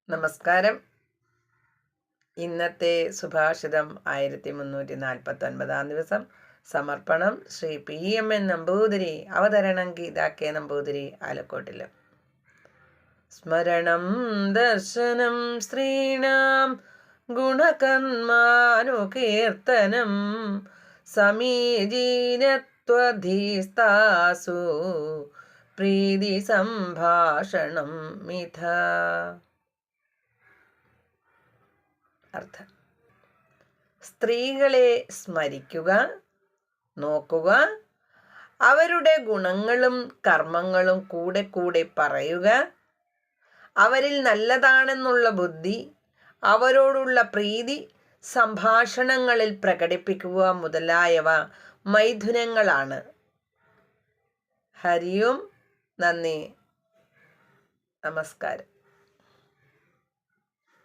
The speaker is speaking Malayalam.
നമസ്കാരം. ഇന്നത്തെ സുഭാഷിതം 1349 ദിവസം. സമർപ്പണം ശ്രീ PMN നമ്പൂതിരി. അവതരണം ഗീതാ K നമ്പൂതിരി, ആലക്കോട്ടില്. സ്മരണം ദർശനം സ്ത്രീണാം ഗുണകർമാനുകീർത്തനം സമീചീനത്വധീസ്താസു പ്രീതി സംഭാഷണം മിഥ. അർത്ഥം: സ്ത്രീകളെ സ്മരിക്കുക, നോക്കുക, അവരുടെ ഗുണങ്ങളും കർമ്മങ്ങളും കൂടെ കൂടെ പറയുക, അവരിൽ നല്ലതാണെന്നുള്ള ബുദ്ധി, അവരോടുള്ള പ്രീതി സംഭാഷണങ്ങളിൽ പ്രകടിപ്പിക്കുക മുതലായവ മൈഥുനങ്ങളാണ്. ഹരിയും. നന്ദി. നമസ്കാരം.